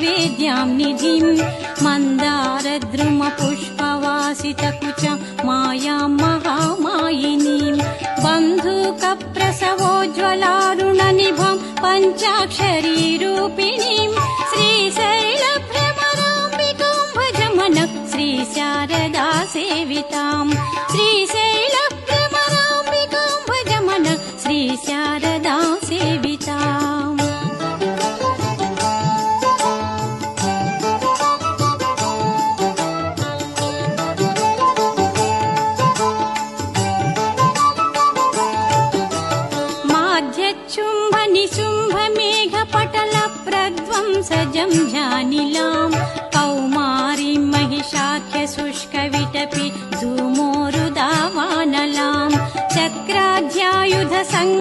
वेद्यां निधिं मन्दारद्रुम पुष्पवासितकुचं मायां महामायिनीं बन्धुकप्रसवोज्ज्वलारुणनिभं पञ्चाक्षरी रूपिणीं श्रीशैलभ्रमराम्बिकां भज मनः श्रीशारदा सेवितां श्रीशैलभ्रमराम्बिकां भज मनः श्रीशारदा सेविताम् शुम्भनिशुम्भमेघपटलप्रध्वंसजं जानिलां कौमारीं महिषाख्यशुष्कविटपि धूमोरुदावानलां चक्राध्यायुध